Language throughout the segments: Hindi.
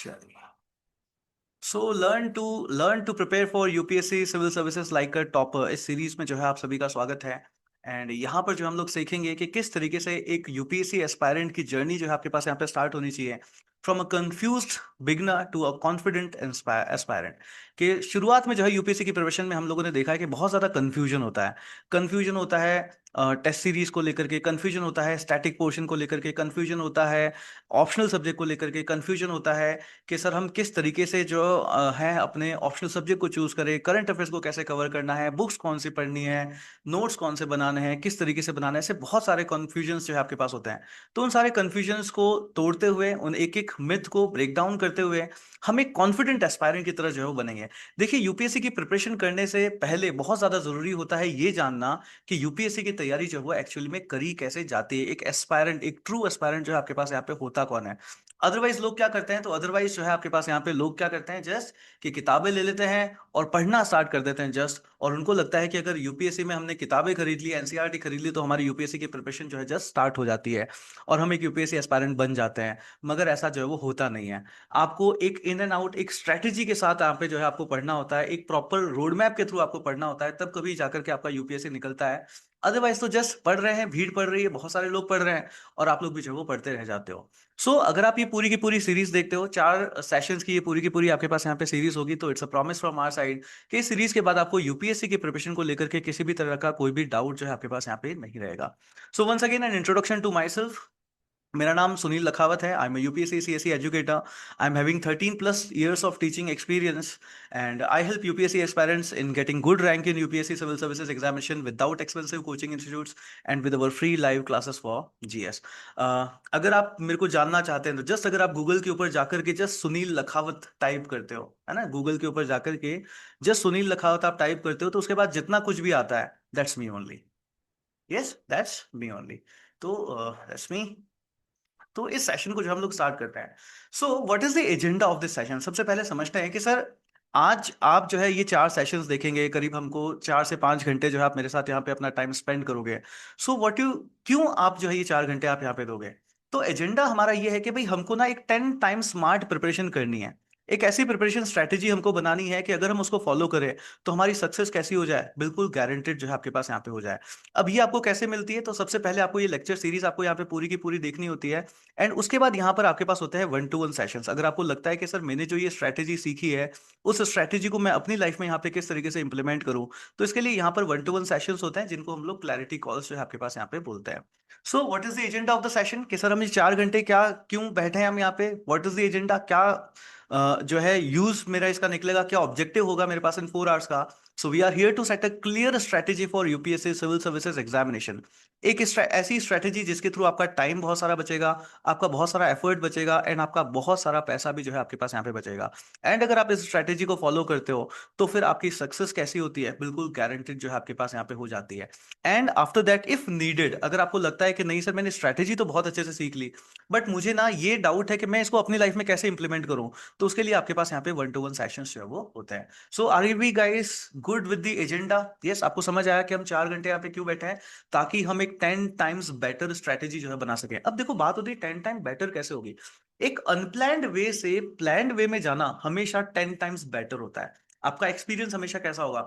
चलिए। So learn to prepare for UPSC civil services like a topper, इस सीरीज में जो है आप सभी का स्वागत है। एंड यहाँ पर जो हम लोग सीखेंगे कि किस तरीके से एक यूपीएससी एस्पायरेंट की जर्नी जो है आपके पास यहाँ पे स्टार्ट होनी चाहिए, from a confused beginner to a confident aspirant. कि शुरुआत में जो है यूपीएससी की प्रिपरेशन में हम लोगों ने देखा है कि बहुत ज्यादा कंफ्यूजन होता है। कंफ्यूजन होता है टेस्ट सीरीज को लेकर के, कंफ्यूजन होता है स्टैटिक पोर्शन को लेकर के, कंफ्यूजन होता है ऑप्शनल सब्जेक्ट को लेकर के, कंफ्यूजन होता है कि सर हम किस तरीके से जो है अपने ऑप्शनल सब्जेक्ट को चूज करें, करंट अफेयर्स को कैसे कवर करना है, बुक्स कौन सी पढ़नी है, नोट्स कौन से बनाने हैं, किस तरीके से बनाना है। ऐसे बहुत सारे कन्फ्यूजन्स जो है आपके पास होते हैं। तो उन सारे कन्फ्यूजन्स को तोड़ते हुए, उन एक एक मिथ को ब्रेक डाउन करते हुए हम एक कॉन्फिडेंट एस्पायरेंट की तरह जो है वो बनेंगे। देखिए, यूपीएससी की प्रिपरेशन करने से पहले बहुत ज्यादा जरूरी होता है ये जानना कि यूपीएससी की तैयारी जो है वो एक्चुअली में करी कैसे जाती है। एक एस्पायरेंट, एक ट्रू एस्पायरेंट जो है आपके पास यहाँ पे होता कौन है। अदरवाइज लोग क्या करते हैं, तो अदरवाइज जो है आपके पास यहाँ पे लोग क्या करते हैं, जस्ट कि किताबें ले लेते हैं और पढ़ना स्टार्ट कर देते हैं जस्ट, और उनको लगता है कि अगर यूपीएससी में हमने किताबें खरीद ली, एनसीईआरटी खरीद ली, तो हमारी यूपीएससी की प्रिपरेशन जो है जस्ट स्टार्ट हो जाती है और हम एक यूपीएससी एस्पायरेंट बन जाते हैं। मगर ऐसा जो है वो होता नहीं है। आपको एक इन एंड आउट, एक स्ट्रेटेजी के साथ यहाँ पे जो है आपको पढ़ना होता है, एक प्रॉपर रोड मैप के थ्रू आपको पढ़ना होता है, तब कभी जाकर के आपका यूपीएससी निकलता है। अदरवाइज तो जस्ट पढ़ रहे हैं, भीड़ पढ़ रही है, बहुत सारे लोग पढ़ रहे हैं और आप लोग भी जो है वो पढ़ते रह जाते हो। अगर आप ये पूरी की पूरी सीरीज देखते हो, 4 सेशंस की ये पूरी की पूरी आपके पास यहाँ पे सीरीज होगी, तो it's a promise from our side कि इस सीरीज के बाद आपको यूपीएससी की प्रिपरेशन को लेकर के किसी भी तरह का कोई भी डाउट जो है आपके पास यहाँ पे नहीं रहेगा। So once again an introduction to myself. मेरा नाम सुनील लखावत है। I am UPSC CSC educator. I am having 13+ years of teaching experience, and I help UPSC aspirants in getting good rank in UPSC civil services examination without expensive coaching institutes and with our free live classes for GS। अगर आप मेरे को जानना चाहते हैं तो जस्ट अगर आप गूगल के ऊपर जाकर के जस्ट सुनील लखावत टाइप करते हो, है ना, गूगल के ऊपर जाकर के जस्ट सुनील लखावत आप टाइप करते हो, तो उसके बाद जितना कुछ भी आता है, that's me only. Yes, that's me only. तो दैट्स मी। तो इस सेशन को जो हम लोग स्टार्ट करते हैं, so what is the agenda of this session. सबसे पहले समझते हैं कि सर आज आप जो है ये 4 सेशंस देखेंगे, करीब हमको 4 से 5 घंटे जो है आप मेरे साथ यहाँ पे अपना टाइम स्पेंड करोगे। सो व्हाट यू, क्यों आप जो है ये 4 घंटे आप यहाँ पे दोगे। तो एजेंडा हमारा ये है कि भाई हमको ना एक 10 टाइम्स स्मार्ट प्रिपरेशन करनी है। एक ऐसी प्रिपरेशन स्ट्रेटेजी हमको बनानी है कि अगर हम उसको फॉलो करें तो हमारी सक्सेस कैसी हो जाए, बिल्कुल गारंटेड जो है आपके पास यहाँ पे हो जाए। अब ये आपको कैसे मिलती है, तो सबसे पहले आपको ये लेक्चर सीरीज आपको यहाँ पे पूरी की पूरी देखनी होती है। एंड उसके बाद यहाँ पर आपके पास होते हैं 1-to-1 सेशंस। अगर आपको लगता है कि सर मैंने जो ये स्ट्रैटेजी सीखी है, उस स्ट्रैटेजी को मैं अपनी लाइफ में यहाँ पे किस तरीके से इंप्लीमेंट करूँ, तो इसके लिए यहाँ पर 1-to-1 सेशंस होते हैं, जिनको हम लोग क्लैरिटी कॉल्स जो है आपके पास यहाँ पे बोलते हैं। So what is the agenda of the session, कि सर हम ये 4 घंटे क्या क्यों बैठे हैं हम यहाँ पे, व्हाट इज द एजेंडा, क्या जो है यूज मेरा इसका निकलेगा, क्या ऑब्जेक्टिव होगा मेरे पास इन 4 आवर्स का। So we are here to set a clear strategy for UPSC civil services examination. एक ऐसी स्ट्रेटेजी जिसके थ्रू आपका टाइम बहुत सारा बचेगा, आपका बहुत सारा एफर्ट बचेगा, एंड आपका बहुत सारा पैसा भी जो है आपके पास यहाँ पे बचेगा। एंड अगर आप इस स्ट्रेटेजी को फॉलो करते हो तो फिर आपकी सक्सेस कैसी होती है, बिल्कुल गारंटेड जो है आपके पास यहाँ पे हो जाती है। And after that if needed, अगर आपको लगता है कि नहीं सर मैंने स्ट्रेटेजी तो बहुत अच्छे से सीख ली, बट मुझे ना ये डाउट है कि मैं इसको अपनी लाइफ में कैसे इंप्लीमेंट करूं, तो उसके लिए आपके पास यहाँ पे 1-to-1 सेशंस जो है वो होते हैं। So are you we guys good with the agenda. Yes, आपको समझ आया कि हम 4 घंटे यहाँ पे क्यों बैठे हैं, ताकि हम एक 10 टाइम्स बेटर स्ट्रेटेजी जो है बना सके। अब देखो बात होती है 10 टाइम बेटर कैसे होगी। एक अनप्लैंड वे से प्लैंड वे में जाना हमेशा 10 टाइम्स बेटर होता है। आपका एक्सपीरियंस हमेशा कैसा होगा,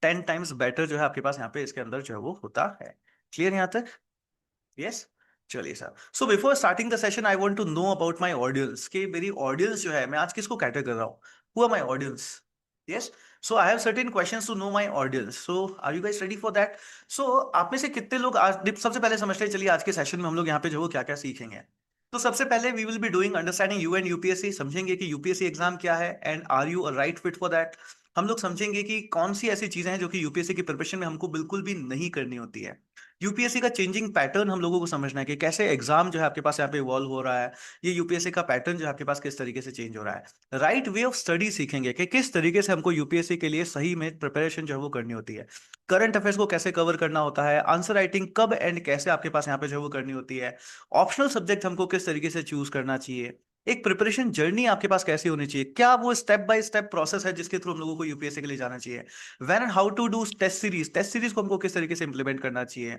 10 टाइम्स बेटर जो है आपके पास यहाँ पे इसके अंदर जो है वो होता है। क्लियर यहाँ तक। यस। चलिए sir, so before starting the session I want to know about my audience, कि मेरी ऑडियंस जो है मैं आज किसको कैटर कर रहा हूँ, who are my audience. Yes. So I have certain questions to know my audience, so are you guys ready for that. So आप में से कितने लोग आज, सबसे पहले समझते हैं, चलिए आज के सेशन में हम लोग यहाँ पे जो है वो क्या क्या सीखेंगे। तो सबसे पहले we will be doing understanding you and UPSC, समझेंगे कि यूपीएससी एग्जाम क्या है and are you a right fit for that. हम लोग समझेंगे कि कौन सी ऐसी चीजें हैं जो कि यूपीएससी की प्रिपरेशन में हमको बिल्कुल भी नहीं करनी होती है। यूपीएससी का चेंजिंग पैटर्न हम लोगों को समझना है कि कैसे एग्जाम जो है आपके पास यहाँ पे इवॉल्व हो रहा है, ये यूपीएससी का पैटर्न जो है आपके पास किस तरीके से चेंज हो रहा है। राइट वे ऑफ स्टडी सीखेंगे कि किस तरीके से हमको यूपीएससी के लिए सही में प्रिपरेशन जो है वो करनी होती है, करंट अफेयर्स को कैसे कवर करना होता है, आंसर राइटिंग कब एंड कैसे आपके पास यहाँ पे जो है वो करनी होती है, ऑप्शनल सब्जेक्ट हमको किस तरीके से चूज करना चाहिए, एक प्रिपरेशन जर्नी आपके पास कैसी होनी चाहिए, क्या वो स्टेप बाय स्टेप प्रोसेस है जिसके थ्रू हम लोगों को यूपीएससी के लिए जाना चाहिए, when and how to do test series को हमको किस तरीके से इंप्लीमेंट करना चाहिए,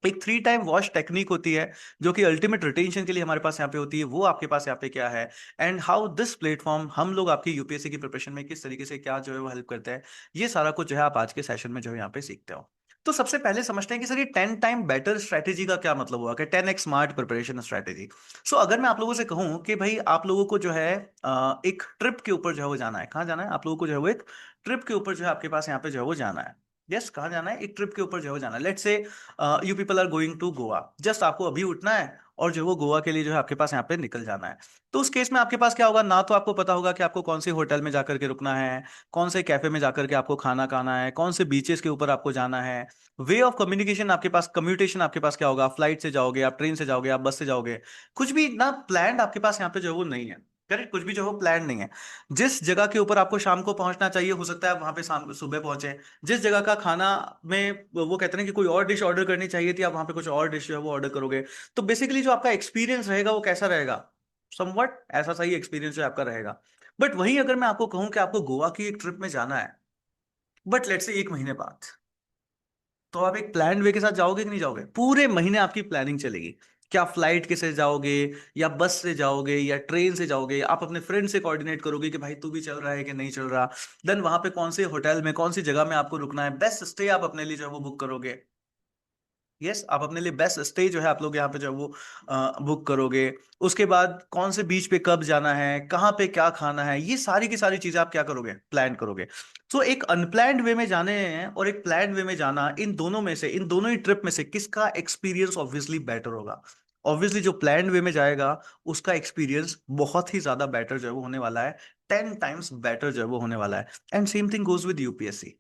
एक 3 टाइम वॉश टेक्निक होती है जो कि अल्टीमेट रिटेंशन के लिए हमारे पास यहाँ पे होती है, वो आपके पास यहाँ पे क्या है, एंड हाउ दिस प्लेटफॉर्म हम लोग आपकी यूपीएससी की प्रिपरेशन में किस तरीके से क्या जो है वो हेल्प करते हैं, ये सारा कुछ जो है आप आज के सेशन में जो है यहाँ पे सीखते हो। तो सबसे पहले समझते हैं कि सर ये 10 टाइम बेटर स्ट्रेटेजी का क्या मतलब हुआ कि 10x स्मार्ट प्रिपरेशन स्ट्रेटेजी। सो अगर मैं आप लोगों से कहूं कि भाई आप लोगों को जो है एक ट्रिप के ऊपर जो है वो जाना है, कहाँ जाना है आप लोगों को जो है वो एक ट्रिप के ऊपर जो है आपके पास यहाँ पे जो है वो जाना है। यस, कहाँ जाना है, एक ट्रिप के ऊपर जो है वो जाना है। Let's say you people are going to Goa, just आपको अभी उठना है और जो वो गोवा के लिए जो है आपके पास यहाँ पे निकल जाना है। तो उस केस में आपके पास क्या होगा, ना तो आपको पता होगा कि आपको कौन से होटल में जाकर के रुकना है, कौन से कैफे में जाकर के आपको खाना खाना है, कौन से बीचेस के ऊपर आपको जाना है। वे ऑफ कम्युनिकेशन आपके पास, कम्यूटेशन आपके पास क्या होगा, फ्लाइट से जाओगे, आप ट्रेन से जाओगे, आप बस से जाओगे, कुछ भी ना प्लान आपके पास यहाँ पे जो है वो नहीं है। करेक्ट, कुछ भी जो है प्लान नहीं है। जिस जगह के ऊपर आपको शाम को पहुंचना चाहिए, हो सकता है आप वहां पे शाम सुबह पहुंचे। जिस जगह का खाना में वो कहते हैं कि कोई और डिश ऑर्डर करनी चाहिए थी, आप वहां पे कुछ और डिश जो है वो ऑर्डर करोगे। तो बेसिकली जो आपका एक्सपीरियंस रहेगा वो कैसा रहेगा, समवट ऐसा सही एक्सपीरियंस जो आपका रहेगा। बट वहीं अगर मैं आपको कहूं कि आपको गोवा की एक ट्रिप में जाना है, बट लेट्स से 1 महीने बाद, तो आप एक प्लान वे के साथ जाओगे कि नहीं जाओगे, पूरे महीने आपकी प्लानिंग चलेगी। क्या फ्लाइट के से जाओगे, या बस से जाओगे, या ट्रेन से जाओगे, आप अपने फ्रेंड से कोऑर्डिनेट करोगे कि भाई तू भी चल रहा है कि नहीं चल रहा। देन वहां पे कौन से होटल में, कौन सी जगह में आपको रुकना है, बेस्ट स्टे आप अपने लिए जो है वो बुक करोगे। यस, आप अपने लिए बेस्ट स्टे जो है आप लोग यहाँ पे जो है वो बुक करोगे। उसके बाद कौन से बीच पे कब जाना है, कहाँ पे क्या खाना है, ये सारी की सारी चीजें आप क्या करोगे, प्लान करोगे। सो एक अनप्लैन्ड वे में जाने हैं और एक प्लान वे में जाना, इन दोनों में से, इन दोनों ही ट्रिप में से किसका एक्सपीरियंस ऑब्वियसली बेटर होगा। ऑब्वियसली जो प्लान वे में जाएगा उसका एक्सपीरियंस बहुत ही ज्यादा बेटर जो है वो होने वाला है, 10 टाइम्स बेटर जो है वो होने वाला है। And same thing goes with UPSC.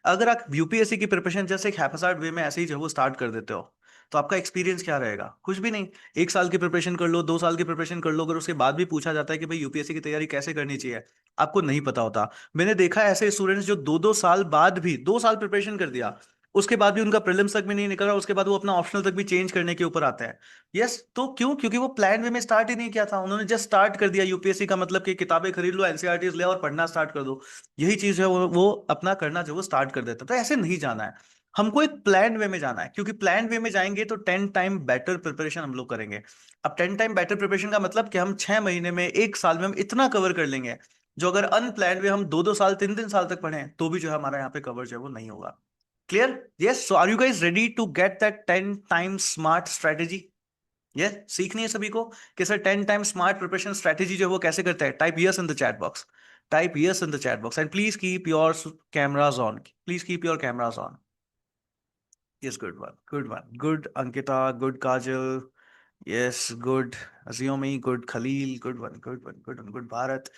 अगर आप यूपीएससी की प्रिपरेशन जैसे एक हैफासार्ड वे में ऐसे ही जो वो स्टार्ट कर देते हो, तो आपका एक्सपीरियंस क्या रहेगा, कुछ भी नहीं। 1 साल की प्रिपरेशन कर लो, 2 साल की प्रिपरेशन कर लो, अगर उसके बाद भी पूछा जाता है कि भाई यूपीएससी की तैयारी कैसे करनी चाहिए, आपको नहीं पता होता। मैंने देखा है ऐसे स्टूडेंट्स जो 2-2 साल बाद भी, 2 साल प्रिपरेशन कर दिया, उसके बाद भी उनका प्रीलिम्स तक भी नहीं निकल रहा, उसके बाद वो अपना ऑप्शनल तक भी चेंज करने के ऊपर आता है। यस, तो क्यों, क्योंकि वो प्लान वे में स्टार्ट ही नहीं किया था, उन्होंने जस्ट स्टार्ट कर दिया। यूपीएससी का मतलब कि किताबें खरीद लो, एनसीईआरटीज ले और पढ़ना स्टार्ट कर दो। यही चीज है वो अपना करना जो वो स्टार्ट कर देता है। तो ऐसे नहीं जाना है, हमको एक प्लान वे में जाना है, क्योंकि प्लान वे में जाएंगे तो 10 टाइम बेटर प्रिपरेशन हम लोग करेंगे। अब 10 टाइम बेटर प्रिपरेशन का मतलब कि हम 6 महीने में, 1 साल में हम इतना कवर कर लेंगे, जो अगर अनप्लान वे हम 2-2 साल, 3-3 साल तक पढ़े तो भी जो है हमारा यहाँ पे कवर जो है वो नहीं होगा। Clear? Yes, so are you guys ready to get that 10 time smart strategy? ये सीखनी है सभी को कि sir 10 time smart preparation strategy जो है वो कैसे करते हैं। Type yes in the chat box, type yes in the chat box, and please keep your cameras on, please keep your cameras on. Yes, good one, good one, good Ankita, good Kajal, yes good अजियोमी, good Khalil, good one, good one, good one, good Bharat,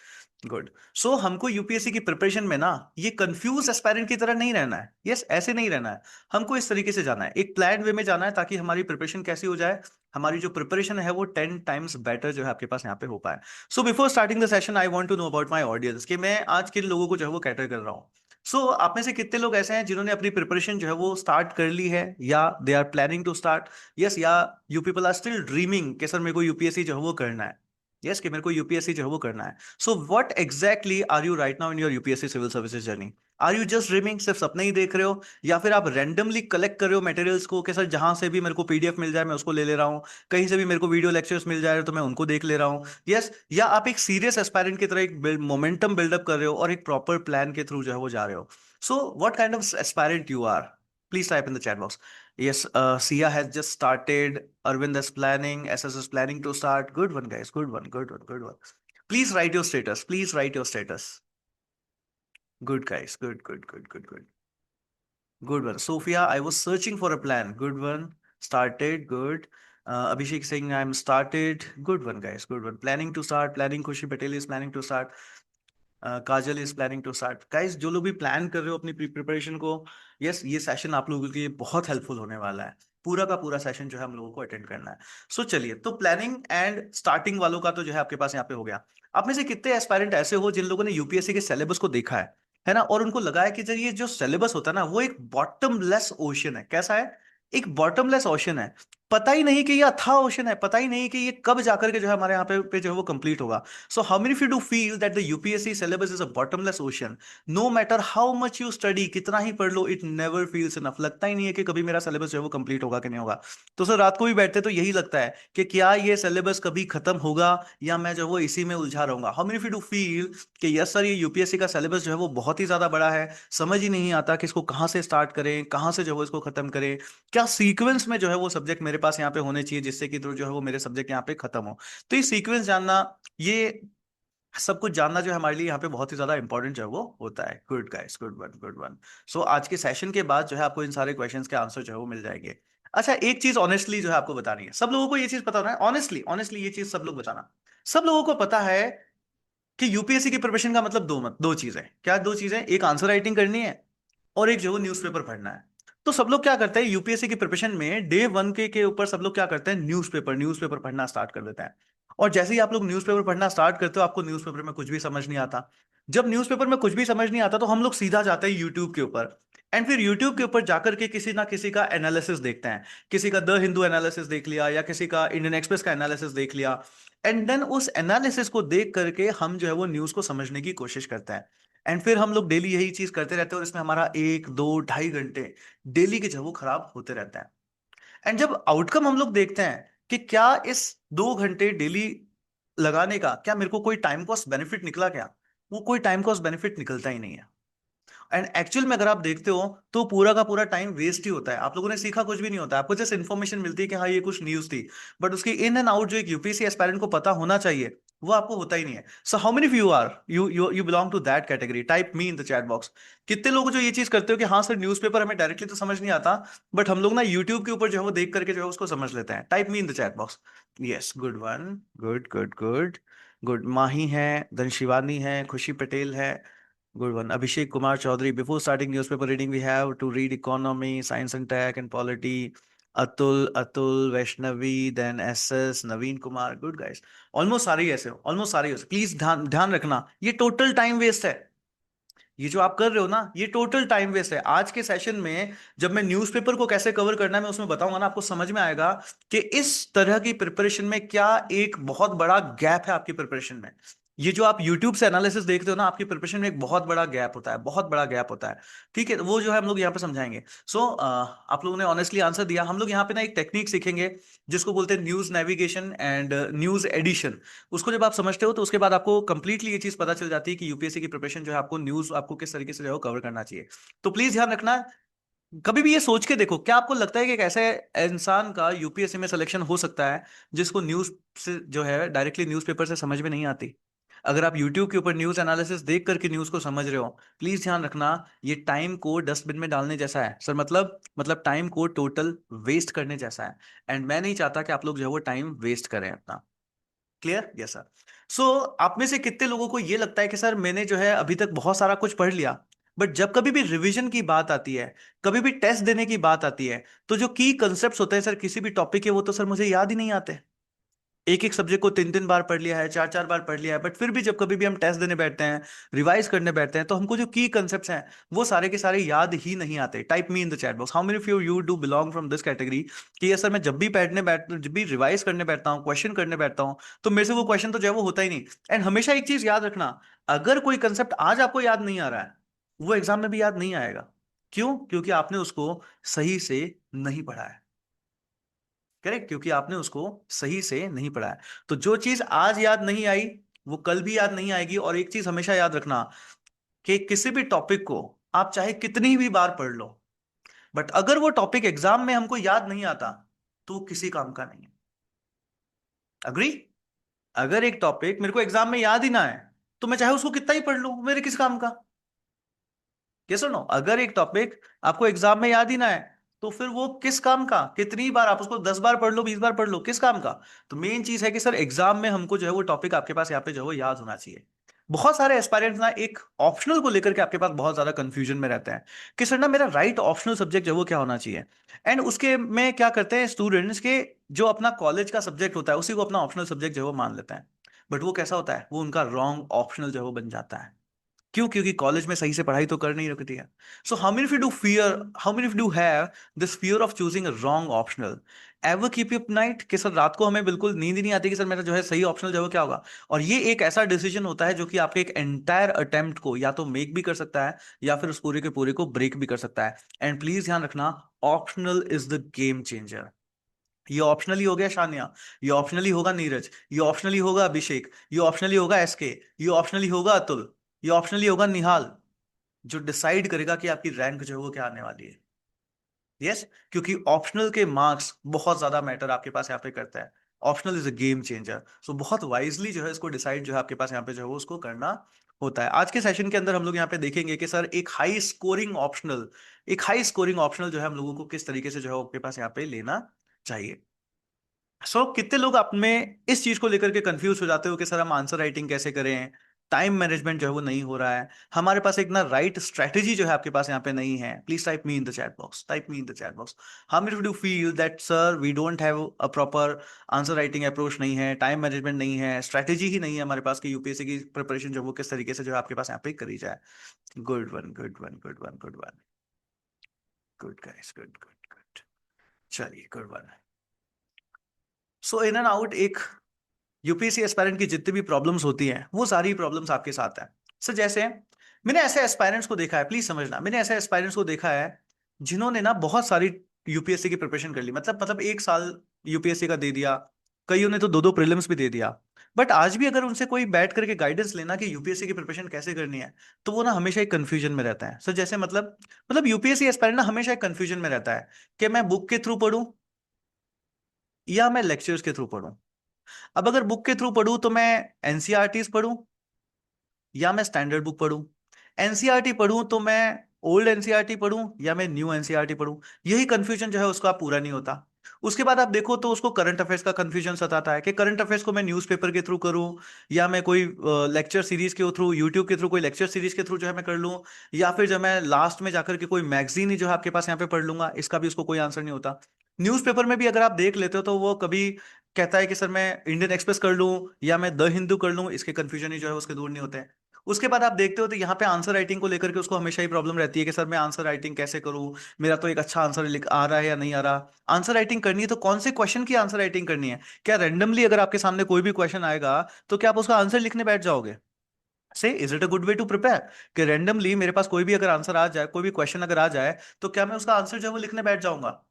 good. So हमको यूपीएससी की प्रिपरेशन में ना ये कंफ्यूज एस्पायरेंट की तरह नहीं रहना है। यस, ऐसे नहीं रहना है, हमको इस तरीके से जाना है, एक प्लान वे में जाना है, ताकि हमारी प्रिपरेशन कैसी हो जाए, हमारी जो प्रिपरेशन है वो 10 टाइम्स बेटर जो है आपके पास यहाँ पे हो पाए। So before starting the session I want to know about my audience कि मैं आज किन लोगों को जो है वो कैटर कर रहा हूँ। सो आप में से कितने लोग ऐसे हैं जिन्होंने अपनी प्रिपरेशन जो है वो स्टार्ट कर ली है, या they are planning to start. Yes, या you people are still dreaming कि सर मेरे को यूपीएससी जो है वो करना है। यस, कि मेरे को यूपीएससी जो है वो करना है। So what exactly are you right now in your UPSC civil services journey? Are you just dreaming, सिर्फ सपने ही देख रहे हो, या फिर आप रैंडमली कलेक्ट कर रहे हो मटेरियल्स को कि सर जहां से भी मेरे को पीडीएफ मिल जाए मैं उसको ले ले रहा हूँ, कहीं से भी मेरे को वीडियो लेक्चर्स मिल जाए तो मैं उनको देख ले रहा हूँ। यस, या आप एक सीरियस एस्पायरेंट की तरह एक मोमेंटम बिल्डअप कर रहे हो और एक प्रॉपर प्लान के थ्रू जो है वो जा रहे हो। So what kind of aspirant you are? Please type in the chat box. Yes, Sia has just started. Arvind is planning. SS is planning to start. Good one, guys. Good one. Good one. Good one. Please write your status. Please write your status. Good, guys. Good, good, good, good, good. Good one. Sophia, I was searching for a plan. Good one. Started. Good. Abhishek saying I'm started. Good one, guys. Good one. Planning to start. Planning. Khushi Patel is planning to start. Kajal is planning to start. Guys, जो लोग भी प्लान कर रहे हो अपनी प्रिपरेशन को, यस, ये सेशन आप लोगों के लिए बहुत हेल्पफुल होने वाला है। पूरा का पूरा सेशन जो है हम लोगों को अटेंड करना है। सो चलिए, तो प्लानिंग एंड स्टार्टिंग वालों का तो जो है आपके पास यहाँ पे हो गया। आप में से कितने एस्पायरेंट ऐसे हो जिन लोगों ने यूपीएससी के सिलेबस को देखा है ना, और उनको लगा है कि ये जो सिलेबस होता है ना वो एक बॉटमलेस ओशन है। कैसा है? एक बॉटमलेस ओशन है। पता ही नहीं कि ये अथाह ओशन है, पता ही नहीं कि ये कब जाकर के जो है हमारे यहाँ पे जो है वो कंप्लीट होगा। So how many you do feel that the UPSC syllabus is a bottomless ocean? No matter how much you study, कितना ही पढ़ लो, इट नेवर फील्स इनफ। लगता ही नहीं है कि कभी मेरा सिलेबस जो है वो कंप्लीट होगा कि नहीं होगा। तो सर रात को भी बैठते तो यही लगता है कि क्या ये सिलेबस कभी खत्म होगा, या मैं जो है वो इसी में उलझा रहूंगा। How many you do feel कि यस सर ये यूपीएससी का सिलेबस जो है वो बहुत ही ज्यादा बड़ा है, समझ ही नहीं आता कि इसको कहाँ से स्टार्ट करें, कहाँ से जो है वो इसको खत्म करें, क्या सीक्वेंस में जो है वो सब्जेक्ट मेरे पास यहाँ पे होने चाहिए जिससे कि जो है वो मेरे सब्जेक्ट यहाँ पे खत्म हो। तो ये सीक्वेंस जानना, ये सब कुछ जानना जो है हमारे लिए यहाँ पे बहुत ही ज्यादा इंपॉर्टेंट जो है वो होता है। Good guys, good one, good one. So आज के सेशन के बाद जो है आपको इन सारे क्वेश्चंस के आंसर जो है वो मिल जाएंगे। अच्छा, एक चीज ऑनेस्टली जो है आपको बतानी है, सब लोगों को ये चीज पता होना है, ऑनेस्टली ऑनेस्टली ये चीज सब लोग बताना। सब लोगों को पता है कि यूपीएससी की प्रिपरेशन का मतलब दो चीजें। क्या दो चीजें? एक आंसर राइटिंग करनी है, और एक जो वो न्यूज़पेपर पढ़ना है। तो सब लोग क्या करते हैं यूपीएससी की प्रिपरेशन में, डे वन के ऊपर सब लोग क्या करते हैं, न्यूज़पेपर न्यूज़पेपर पढ़ना स्टार्ट कर देते हैं। और जैसे ही आप लोग न्यूज़पेपर पढ़ना स्टार्ट करते हो, आपको न्यूज़पेपर में कुछ भी समझ नहीं आता। जब न्यूज़पेपर में कुछ भी समझ नहीं आता तो हम लोग सीधा जाते हैं यूट्यूब के ऊपर, एंड फिर यूट्यूब के ऊपर जाकर के किसी ना किसी का एनालिसिस देखते हैं। किसी का द हिंदू एनालिसिस देख लिया, या किसी का इंडियन एक्सप्रेस का एनालिसिस देख लिया, एंड देन उस एनालिसिस को देख करके हम जो है वो न्यूज़ को समझने की कोशिश करते हैं। एंड फिर हम लोग डेली यही चीज करते रहते हैं, और इसमें हमारा 1 2 2.5 घंटे डेली के जो है वो खराब होते रहते हैं। एंड जब आउटकम हम लोग देखते हैं कि क्या इस 2 घंटे डेली लगाने का क्या मेरे को कोई टाइम कॉस्ट बेनिफिट निकला क्या, वो कोई टाइम कॉस्ट बेनिफिट निकलता ही नहीं है। एंड एक्चुअल में अगर आप देखते हो तो पूरा का पूरा टाइम वेस्ट ही होता है, आप लोगों ने सीखा कुछ भी नहीं होता है। आपको जस्ट इन्फॉर्मेशन मिलती है कि हाँ ये कुछ न्यूज थी, बट उसकी इन एंड आउट जो एक यूपीएससी एस्पायरेंट को पता होना चाहिए वो आपको होता ही नहीं है। So how many you are you you you belong to that category? Type me in the chat box. कितने लोग जो ये चीज करते हो कि हाँ सर न्यूज़पेपर हमें डायरेक्टली तो समझ नहीं आता, बट हम लोग ना यूट्यूब के ऊपर जो है वो देख करके जो है उसको समझ लेते हैं। Type me in the chat box. Yes, good one, good good good good. Mahi है, धन शिवानी है, खुशी पटेल है। Good one. Abhishek Kumar Chaudhary. Before starting newspaper reading, we have to read economy, science and tech, and polity. Atul, Vaishnavi, then SS, Naveen Kumar. Good guys. Almost सारे ही ऐसे हो, almost सारे ही हो। प्लीज ध्यान ध्यान रखना, ये टोटल टाइम वेस्ट है। ये जो आप कर रहे हो ना, ये टोटल टाइम वेस्ट है। आज के सेशन में जब मैं न्यूज़पेपर को कैसे कवर करना है मैं उसमें बताऊंगा ना, आपको समझ में आएगा कि इस तरह की प्रिपरेशन में क्या एक बहुत बड़ा गैप है आपकी प्रिपरेशन में। ये जो आप YouTube से एनालिसिस देखते हो ना, आपकी प्रिपरेशन में एक बहुत बड़ा गैप होता है, बहुत बड़ा गैप होता है। ठीक है, तो वो जो है हम लोग यहाँ पे समझाएंगे। सो आप लोगों ने ऑनेस्टली आंसर दिया। हम लोग यहाँ पे ना एक टेक्निक सीखेंगे जिसको बोलते हैं news navigation and news edition. उसको जब आप समझते हो तो उसके बाद आपको कंप्लीटली ये चीज पता चल जाती है कि यूपीएससी की प्रिपरेशन जो है आपको न्यूज आपको किस तरीके से जो है कवर करना चाहिए। तो प्लीज ध्यान रखना। कभी भी ये सोच के देखो, क्या आपको लगता है कि एक ऐसे इंसान का यूपीएससी में सिलेक्शन हो सकता है जिसको न्यूज से जो है डायरेक्टली न्यूज़पेपर से समझ में नहीं आती? अगर आप यूट्यूब के ऊपर न्यूज एनालिसिस देख करके न्यूज को समझ रहे हो, प्लीज ध्यान रखना, ये टाइम को डस्टबिन में डालने जैसा है सर। मतलब टाइम को टोटल वेस्ट करने जैसा है। एंड मैं नहीं चाहता कि आप लोग जो है वो टाइम वेस्ट करें अपना। क्लियर? Yes sir. सो आप में से कितने लोगों को ये लगता है कि सर मैंने जो है अभी तक बहुत सारा कुछ पढ़ लिया, बट जब कभी भी रिवीजन की बात आती है, कभी भी टेस्ट देने की बात आती है, तो जो की कंसेप्ट होते हैं सर किसी भी टॉपिक के, वो तो सर मुझे याद ही नहीं आते। एक एक सब्जेक्ट को 3 3 बार पढ़ लिया है, 4 4 बार पढ़ लिया है, बट फिर भी जब कभी भी हम टेस्ट देने बैठते हैं, रिवाइज करने बैठते हैं, तो हमको जो की कंसेप्ट्स हैं वो सारे के सारे याद ही नहीं आते। Type me in the chat box how many of you do belong from this category कि ये सर मैं जब भी रिवाइज करने बैठता हूँ, क्वेश्चन करने बैठता हूँ, तो मेरे से वो क्वेश्चन तो जो है वो होता ही नहीं। एंड हमेशा एक चीज याद रखना, अगर कोई कंसेप्ट आज आपको याद नहीं आ रहा है, वो एग्जाम में भी याद नहीं आएगा। क्यों? क्योंकि आपने उसको सही से नहीं पढ़ा है। करेक्ट, क्योंकि आपने उसको सही से नहीं पढ़ा है। तो जो चीज आज याद नहीं आई वो कल भी याद नहीं आएगी। और एक चीज हमेशा याद रखना कि किसी भी टॉपिक को आप चाहे कितनी भी बार पढ़ लो, बट अगर वो टॉपिक एग्जाम में हमको याद नहीं आता तो वो किसी काम का नहीं है। अग्री? अगर एक टॉपिक मेरे को एग्जाम में याद ही ना है तो मैं चाहे उसको कितना ही पढ़ लूं, मेरे किस काम का? ये सुनो, अगर एक टॉपिक आपको एग्जाम में याद ही ना है तो फिर वो किस काम का? कितनी बार आप उसको 10 बार पढ़ लो, 20 बार पढ़ लो, किस काम का? तो मेन चीज है कि सर एग्जाम में हमको जो है वो टॉपिक आपके पास यहाँ पे जो है वो याद होना चाहिए। बहुत सारे एस्पायरेंट्स ना एक ऑप्शनल को लेकर के आपके पास बहुत ज्यादा कंफ्यूजन में रहते हैं कि सर ना मेरा राइट ऑप्शनल सब्जेक्ट जो है वो क्या होना चाहिए। एंड उसके में क्या करते हैं स्टूडेंट्स के, जो अपना कॉलेज का सब्जेक्ट होता है उसी को अपना ऑप्शनल सब्जेक्ट जो है वो मान लेते हैं। बट वो कैसा होता है, वो उनका रॉन्ग ऑप्शनल जो है वो बन जाता है। क्यों? क्योंकि कॉलेज में सही से पढ़ाई तो कर नहीं रखती है। So how many of you do fear, how many of you have this fear of choosing a wrong optional? Ever keep you up night, कि सर रात को हमें बिल्कुल नींद ही नहीं आती कि सर मेरा जो है सही ऑप्शनल जो है वो क्या होगा। और ये एक ऐसा डिसीजन होता है जो कि आपके एक एंटायर अटेम्प्ट को या तो मेक भी कर सकता है या फिर उस पूरे के पूरे को ब्रेक भी कर सकता है। एंड प्लीज ध्यान रखना, optional is the game changer. ये ऑप्शनली हो गया शानिया, ये ऑप्शनली होगा नीरज, ये ऑप्शनली होगा अभिषेक, ये ऑप्शनली होगा एसके, ये ऑप्शनली होगा अतुल, ये ऑप्शनली होगा निहाल, जो डिसाइड करेगा कि आपकी रैंक जो है वो क्या आने वाली है। यस, क्योंकि ऑप्शनल के मार्क्स बहुत ज्यादा मैटर आपके पास यहाँ पे करता है। Optional is a game changer. So बहुत वाइजली जो है इसको डिसाइड जो है आपके पास यहाँ पे जो है वो उसको करना होता है। आज के सेशन के अंदर हम लोग यहाँ पे देखेंगे कि सर एक हाई स्कोरिंग ऑप्शनल, एक हाई स्कोरिंग ऑप्शनल जो है हम लोगों को किस तरीके से जो है वो आपके पास यहाँ पे लेना चाहिए। कितने लोग आप में इस चीज को लेकर के कंफ्यूज हो जाते हो कि सर हम आंसर राइटिंग कैसे करें, टाइम मैनेजमेंट जो है वो नहीं हो रहा है, हमारे पास एक ना राइट स्ट्रेटेजी जो है आपके पास यहाँ पे नहीं है। Please type me in the chat box, type me in the chat box. How many do feel that sir we don't have a proper answer writing approach, नहीं है, टाइम मैनेजमेंट नहीं है, स्ट्रेटेजी ही नहीं है हमारे पास कि यूपीएससी की प्रिपरेशन जो वो किस तरीके से जो है आपके पास यहाँ पे करी जाए। Good one, good one, good one, good one, good guys, good good good. चलिए, good one. So in and out, एक यूपीएससी एस्पायरेंट की जितनी भी प्रॉब्लम्स होती हैं वो सारी प्रॉब्लम्स आपके साथ हैं। सर जैसे मैंने ऐसे एस्पायरेंट्स को देखा है, प्लीज समझना, मैंने ऐसे एस्पायरेंट्स को देखा है जिन्होंने ना बहुत सारी यूपीएससी की प्रिपरेशन कर ली, मतलब एक साल यूपीएससी का दे दिया, कईयों ने तो दो दो प्रीलिम्स भी दे दिया। बट आज भी अगर उनसे कोई बैठ करके गाइडेंस लेना कि यूपीएससी की प्रिपरेशन कैसे करनी है, तो वो ना हमेशा एक कंफ्यूजन में रहता है। सर जैसे मतलब यूपीएससी एस्पायरेंट ना हमेशा एक कंफ्यूजन में रहता है कि मैं बुक के थ्रू पढूं या मैं लेक्चर्स के थ्रू पढूं। अब अगर बुक के थ्रू पढूं तो मैं एनसीईआरटीज पढूं या मैं स्टैंडर्ड बुक पढूं। एनसीईआरटी पढूं तो मैं ओल्ड एनसीईआरटी पढूं या मैं न्यू एनसीईआरटी पढूं। यही कंफ्यूजन जो है उसका पूरा नहीं होता। उसके बाद आप देखो तो उसको करंट अफेयर्स का कंफ्यूजन सताता है कि करंट अफेयर्स को मैं न्यूज़पेपर के थ्रू करूं या मैं कोई लेक्चर सीरीज के थ्रू, यूट्यूब के थ्रू, कोई लेक्चर सीरीज के थ्रू जो है मैं कर लूं, या फिर जब मैं लास्ट में जाकर के कोई मैगजीन ही जो है आपके पास यहाँ पे पढ़ लूंगा। इसका भी उसको कोई आंसर नहीं होता। न्यूज़पेपर में भी अगर आप देख लेते हो तो वो कभी कहता है कि सर मैं इंडियन एक्सप्रेस कर लूं या मैं द हिंदू कर लूं। इसके कंफ्यूजन ही जो है उसके दूर नहीं होते हैं। उसके बाद आप देखते हो तो यहाँ पे आंसर राइटिंग को लेकर के उसको हमेशा ही प्रॉब्लम रहती है कि सर मैं आंसर राइटिंग कैसे करूं, मेरा तो एक अच्छा आंसर लिख आ रहा है या नहीं आ रहा। आंसर राइटिंग करनी है तो कौन से क्वेश्चन की आंसर राइटिंग करनी है? क्या रैंडमली अगर आपके सामने कोई भी क्वेश्चन आएगा तो क्या आप उसका आंसर लिखने बैठ जाओगे? Say is it a good way to prepare कि रैंडमली मेरे पास कोई भी अगर आंसर आ जाए, कोई भी क्वेश्चन अगर आ जाए, तो क्या मैं उसका आंसर जो है वो लिखने बैठ जाऊंगा?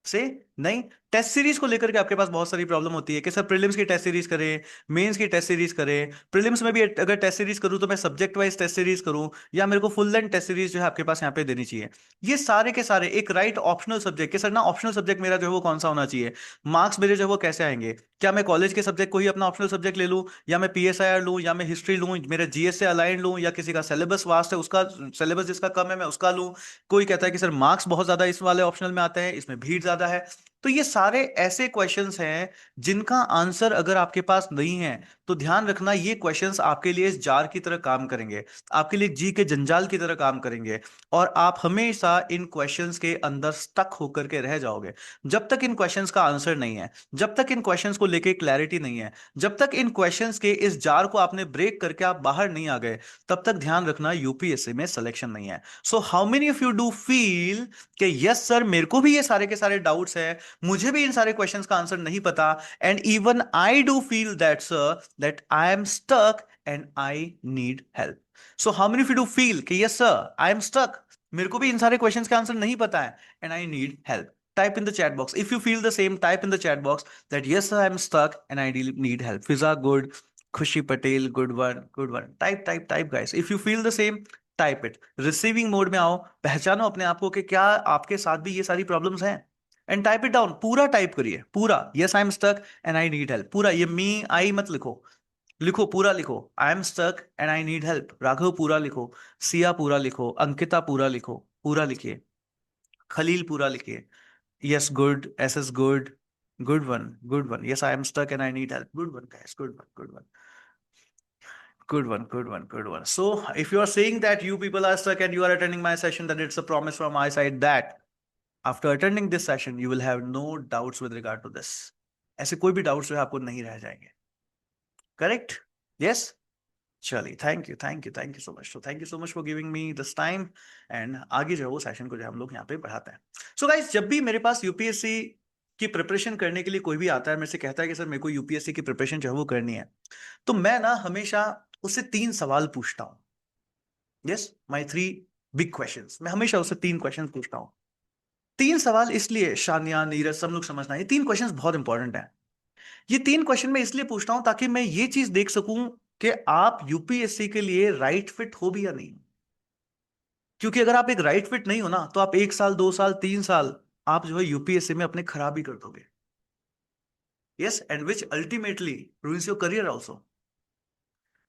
से नहीं। टेस्ट सीरीज को लेकर के आपके पास बहुत सारी प्रॉब्लम होती है कि सर प्रीलिम्स की टेस्ट सीरीज करें, मेंस की टेस्ट सीरीज करें, प्रीलिम्स में भी अगर टेस्ट सीरीज करूं तो मैं सब्जेक्ट वाइज टेस्ट सीरीज करूं या मेरे को फुल लेंथ टेस्ट सीरीज जो है आपके पास यहाँ पे देनी चाहिए। ये सारे के सारे एक राइट ऑप्शनल सब्जेक्ट के सर ना, ऑप्शनल सब्जेक्ट मेरा जो है वो कौन सा होना चाहिए, मार्क्स मेरे जो है वो कैसे आएंगे? क्या मैं कॉलेज के सब्जेक्ट को ही अपना ऑप्शनल सब्जेक्ट ले लूं या मैं पीएसआईआर लूं या मैं हिस्ट्री लूं, मेरे जीएस से अलाइन लूं, या किसी का सिलेबस वास्ट है उसका सिलेबस जिसका कम है मैं उसका लूं? कोई कहता है कि सर मार्क्स बहुत ज्यादा इस वाले ऑप्शनल में आते हैं, इसमें भीड़ ज्यादा है। तो ये सारे ऐसे क्वेश्चंस हैं जिनका आंसर अगर आपके पास नहीं है तो ध्यान रखना ये क्वेश्चंस आपके लिए इस जार की तरह काम करेंगे, आपके लिए जी के जंजाल की तरह काम करेंगे, और आप हमेशा इन क्वेश्चंस के अंदर स्टक होकर के रह जाओगे। जब तक इन क्वेश्चंस का आंसर नहीं है, जब तक इन क्वेश्चंस को लेके क्लैरिटी नहीं है, जब तक इन क्वेश्चंस के इस जार को आपने ब्रेक करके आप बाहर नहीं आ गए, तब तक ध्यान रखना यूपीएससी में सिलेक्शन नहीं है। So how many of you do feel कि यस सर मेरे को भी ये सारे के सारे डाउट्स हैं, मुझे भी इन सारे क्वेश्चंस का आंसर नहीं पता, and even I do feel that sir that I am stuck and I need help. So how many of you do feel कि yes sir I am stuck, मेरे को भी इन सारे क्वेश्चंस का आंसर नहीं पता है and I need help? Type in the chat box if you feel the same. Type in the chat box that yes sir I'm stuck and I really need help. Fiza, good. Khushi Patel, good one, good one. Type guys if you feel the same. Type it, receiving mode में आओ, पहचानो अपने आप को कि क्या आपके साथ भी ये सारी प्रॉब्लम्स हैं, एंड टाइप इट डाउन। पूरा टाइप करिए, पूरा, yes I am stuck and I need help, पूरा। ये मी आई मत लिखो, लिखो पूरा, लिखो I am stuck and I need help. Raghav पूरा लिखो, सिया पूरा लिखो, अंकिता पूरा लिखो, पूरा लिखिए, खलील पूरा लिखिए। Yes good, S is good, good one, good one, yes I am stuck and I need help, good one guys, good one, good one, good one, good one, good one. So, if you are saying that you people are stuck and you are attending my session, then it's a promise from my side that after attending this session, you will have no doubts with regard to this. ऐसे कोई भी doubts जो है आपको नहीं रह जाएंगे. Correct? Yes? चलिए, थैंक यू सो मच। तो thank you so much for giving me this time. And आगे जो है वो सेशन को जो है हम लोग यहाँ पे बढ़ाते हैं। सो गाइस, जब भी मेरे पास यूपीएससी की प्रिपरेशन करने के लिए कोई भी आता है, मेरे से कहता है कि सर मेरे को यूपीएससी की प्रिपरेशन जो है वो करनी है, तो मैं ना हमेशा उससे 3 सवाल पूछता हूँ। यस, माई 3 बिग क्वेश्चंस, मैं हमेशा उससे 3 क्वेश्चन पूछता हूँ। 3 सवाल इसलिए, शानिया, नीरज, सब लोग समझना, ये 3 क्वेश्चंस बहुत इंपॉर्टेंट है। ये 3 क्वेश्चन मैं इसलिए पूछता हूं ताकि मैं ये चीज देख सकूं कि आप यूपीएससी के लिए राइट फिट हो भी या नहीं। क्योंकि अगर आप एक राइट फिट नहीं हो ना, तो आप 1 साल, 2 साल, 3 साल आप जो है यूपीएससी में अपने खराब ही कर दोगे। Yes, and which ultimately ruins your career also.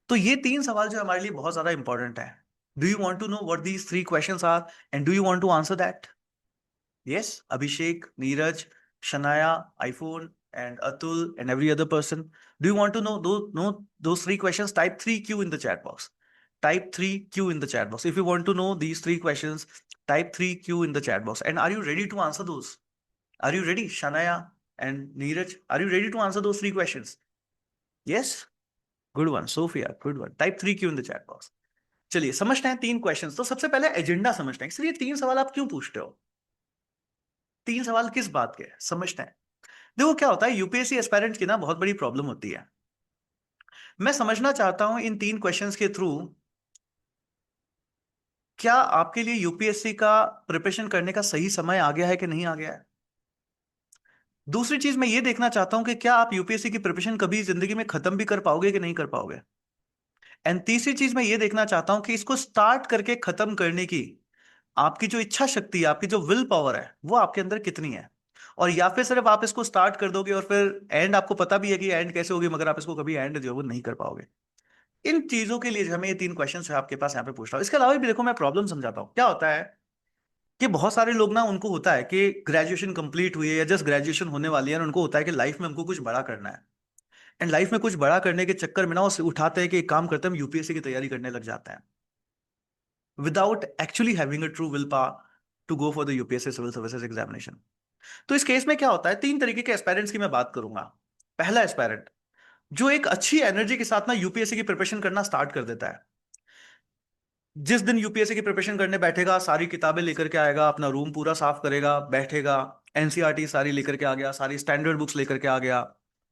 तो ये 3 सवाल जो हमारे लिए बहुत ज्यादा इंपॉर्टेंट है। Do you want to know what these 3 question are, and do you want to answer that? Yes, Abhishek, Neeraj, Shanaya, iPhone, and Atul, and every other person. Do you want to know those 3 questions? Type 3Q in the chat box. Type 3Q in the chat box. If you want to know these 3 questions, type 3Q in the chat box. And are you ready to answer those? Are you ready, Shanaya and Neeraj? Are you ready to answer those 3 questions? Yes? Good one. Sophia, good one. Type 3Q in the chat box. चलिए समझते हैं 3 क्वेश्चंस। तो सबसे पहले एजेंडा समझते हैं, इसलिए 3 सवाल आप क्यों पूछते हो, 3 सवाल किस बात के, समझते हैं। देखो क्या होता है, यूपीएससी एस्पायरेंट्स की ना बहुत बड़ी प्रॉब्लम होती है। मैं समझना चाहता हूं इन 3 क्वेश्चंस के थ्रू, क्या आपके लिए यूपीएससी का प्रिपरेशन करने का सही समय आ गया है कि नहीं आ गया है। दूसरी चीज मैं ये देखना चाहता हूं कि क्या आप यूपीएससी की प्रिपरेशन कभी जिंदगी में खत्म भी कर पाओगे कि नहीं कर पाओगे। एंड तीसरी चीज मैं ये देखना चाहता हूं कि इसको स्टार्ट करके खत्म करने की आपकी जो इच्छा शक्ति है, आपकी जो विल पावर है, वो आपके अंदर कितनी है। और या फिर सिर्फ आप इसको स्टार्ट कर दोगे और फिर एंड आपको पता भी है कि एंड कैसे होगी, मगर आप इसको कभी एंड जो है वो नहीं कर पाओगे। इन चीजों के लिए जो हमें ये 3 क्वेश्चन है आपके पास यहाँ पे पूछ रहा हूँ। इसके अलावा भी देखो, मैं प्रॉब्लम समझाता हूँ। क्या होता है कि बहुत सारे लोग ना, उनको होता है कि ग्रेजुएशन कंप्लीट हुई है या जस्ट ग्रेजुएशन होने वाली है, और उनको होता है कि लाइफ में हमको कुछ बड़ा करना है। एंड लाइफ में कुछ बड़ा करने के चक्कर में ना वो उठाते हैं कि एक काम करते हैं, हम यूपीएससी की तैयारी करने लग जाते हैं without actually having a true will power to go for the UPSC civil services examination. तो इस केस में क्या होता है, 3 तरीके के एस्पायरेंट्स की मैं बात करूंगा। पहला एस्पायरेंट जो एक अच्छी एनर्जी के साथ ना यूपीएससी की प्रिपरेशन करना स्टार्ट कर देता है। जिस दिन यूपीएससी की प्रिपरेशन करने बैठेगा, सारी किताबें लेकर के आएगा, अपना रूम पूरा साफ करेगा, बैठेगा, एनसीईआरटी सारी लेकर के आ गया, सारी स्टैंडर्ड बुक्स लेकर के आ गया,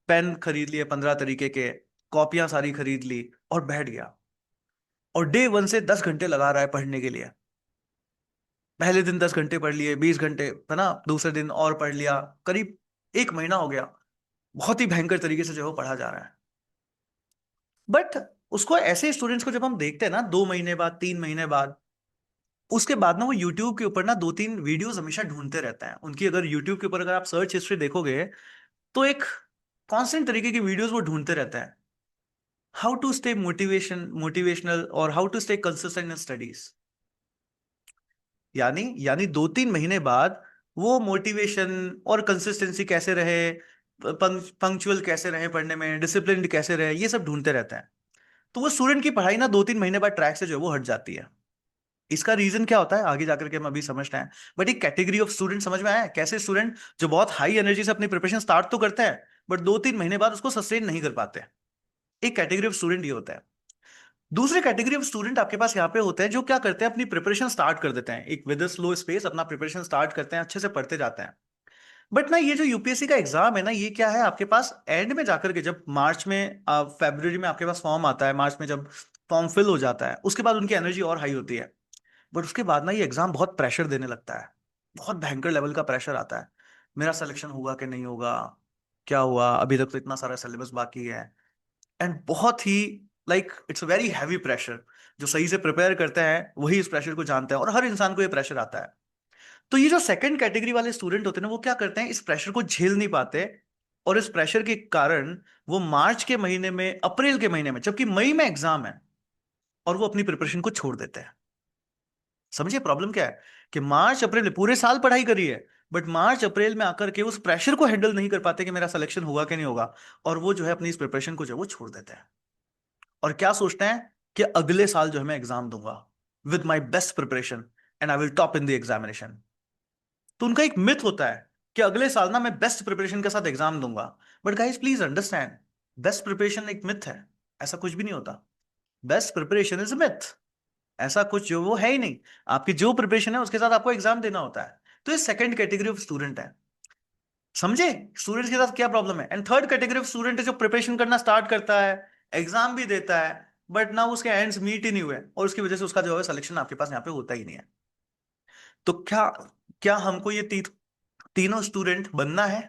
पेन खरीद लिए 15 तरीके के, कॉपियां सारी खरीद ली, और बैठ गया। और डे 1 से 10 घंटे लगा रहा है पढ़ने के लिए। पहले दिन 10 घंटे पढ़ लिए, 20 घंटे है ना, दूसरे दिन और पढ़ लिया, करीब 1 महीना हो गया। बहुत ही भयंकर तरीके से जो है वो पढ़ा जा रहा है। बट उसको, ऐसे स्टूडेंट्स को जब हम देखते हैं ना, 2 महीने बाद, 3 महीने बाद, उसके बाद ना वो यूट्यूब के ऊपर ना 2-3 वीडियोस हमेशा ढूंढते रहते हैं। उनकी अगर यूट्यूब के ऊपर अगर आप सर्च हिस्ट्री देखोगे, तो एक कांस्टेंट तरीके की वीडियोस वो ढूंढते रहते हैं। हाउ टू स्टे मोटिवेशनल, और how to stay consistent in studies. यानी 2-3 महीने बाद वो मोटिवेशन और कंसिस्टेंसी कैसे रहे, पंक्चुअल कैसे रहे पढ़ने में, डिसिप्लिन कैसे रहे, ये सब ढूंढते रहते हैं। तो वो स्टूडेंट की पढ़ाई ना 2-3 महीने बाद ट्रैक से जो है वो हट जाती है। इसका रीजन क्या होता है आगे जाकर के हम अभी समझते हैं। बट एक कैटेगरी ऑफ स्टूडेंट समझ में आया है? कैसे स्टूडेंट जो बहुत हाई एनर्जी से अपनी प्रिपरेशन स्टार्ट तो करते हैं, बट 2-3 महीने बाद उसको सस्टेन नहीं कर पाते। एक कैटेगरी ऑफ स्टूडेंट ये होता है। दूसरी कैटेगरी ऑफ स्टूडेंट आपके पास यहाँ पे होते हैं, जो क्या करते हैं, अपनी प्रिपरेशन स्टार्ट कर देते हैं, एक विद स्लो स्पेस अपना प्रिपरेशन स्टार्ट करते हैं, अच्छे से पढ़ते जाते हैं। बट ना ये जो यूपीएससी का एग्जाम है ना, ये क्या है आपके पास एंड में जाकर के, जब मार्च में, फरवरी में आपके पास फॉर्म आता है, मार्च में जब फॉर्म फिल हो जाता है, उसके बाद उनकी एनर्जी और हाई होती है। बट उसके बाद ना ये एग्जाम बहुत प्रेशर देने लगता है। बहुत भयंकर लेवल का प्रेशर आता है। मेरा सिलेक्शन होगा कि नहीं होगा, क्या हुआ, अभी तक तो इतना सारा सिलेबस बाकी है। एंड बहुत ही, like, it's very heavy pressure. जो सही से प्रिपेयर करते हैं वही इस प्रेशर को जानते हैं, और हर इंसान को ये प्रेशर आता है। तो ये जो सेकंड कैटेगरी वाले स्टूडेंट होते हैं ना, वो क्या करते हैं, इस प्रेशर को झेल नहीं पाते, और इस प्रेशर के कारण वो मार्च के महीने में, अप्रैल के महीने में, जबकि मई में एग्जाम है, और वो अपनी प्रिपरेशन को छोड़ देते हैं। समझिए प्रॉब्लम क्या है, कि मार्च अप्रैल में पूरे साल पढ़ाई करी है, बट मार्च अप्रैल में आकर के उस प्रेशर को हैंडल नहीं कर पाते कि मेरा सिलेक्शन होगा कि नहीं होगा, और वो जो है अपनी इस प्रिपरेशन को जो है वो छोड़ देते हैं। और क्या सोचते हैं कि अगले साल जो है मैं एग्जाम दूंगा with my best preparation, and I will top in the examination. तो उनका एक मिथ होता है कि अगले साल ना मैं बेस्ट प्रिपरेशन के साथ एग्जाम दूंगा। But guys please understand, best preparation एक मिथ है, ऐसा कुछ भी नहीं होता। Best preparation is myth. ऐसा कुछ जो वो है ही नहीं। आपकी जो प्रिपरेशन है उसके साथ आपको एग्जाम देना होता है। तो ये सेकंड कैटेगरी ऑफ स्टूडेंट है। समझे स्टूडेंट्स के साथ क्या प्रॉब्लम है। And third category of student है जो प्रिपरेशन करना स्टार्ट करता है, एग्जाम भी देता है, बट ना उसके एंड्स मीट ही नहीं हुए और उसकी वजह से उसका जो है सिलेक्शन आपके पास यहाँ पे होता ही नहीं है। तो क्या क्या हमको ये तीनों स्टूडेंट बनना है?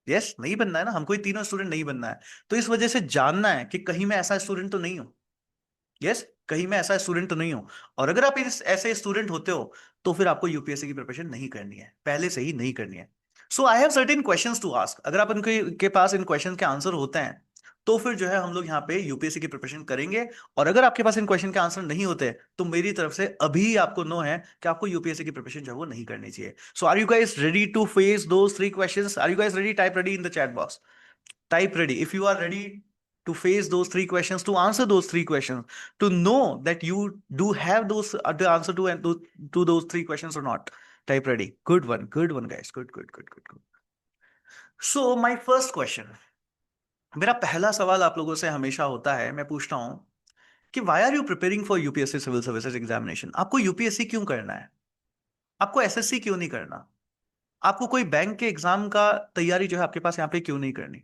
यस, नहीं बनना है ना, हमको ये तीनों स्टूडेंट नहीं बनना है। तो इस वजह से जानना है कि कहीं मैं ऐसा स्टूडेंट तो नहीं हूं। यस, कहीं मैं ऐसा स्टूडेंट तो नहीं हूं। और अगर आप इस ऐसे स्टूडेंट होते हो तो फिर आपको यूपीएससी की प्रिपरेशन नहीं करनी है, पहले से ही नहीं करनी है। So I have certain questions to ask. अगर आप उनके के पास इन क्वेश्चन के आंसर होते हैं तो फिर जो है हम लोग यहाँ पे यूपीएससी की प्रिपरेशन करेंगे। और अगर आपके पास इन क्वेश्चन के आंसर नहीं होते तो मेरी तरफ से अभी आपको नो है कि आपको यूपीएससी की प्रिपरेशन जो है वो नहीं करनी चाहिए। So are you guys ready to face those three questions? Are you guys ready? Type ready in the chat box. Type ready if you are ready to face those three questions, to answer those three questions, to know that you do have those the answer to and to those three questions or not. Type ready. Good one, guys. Good. So my first question, मेरा पहला सवाल आप लोगों से हमेशा होता है, मैं पूछता हूं कि why are you preparing for UPSC civil services examination? आपको यूपीएससी क्यों करना है? आपको एसएससी क्यों नहीं करना? आपको कोई बैंक के एग्जाम का तैयारी जो है आपके पास यहाँ पे क्यों नहीं करनी?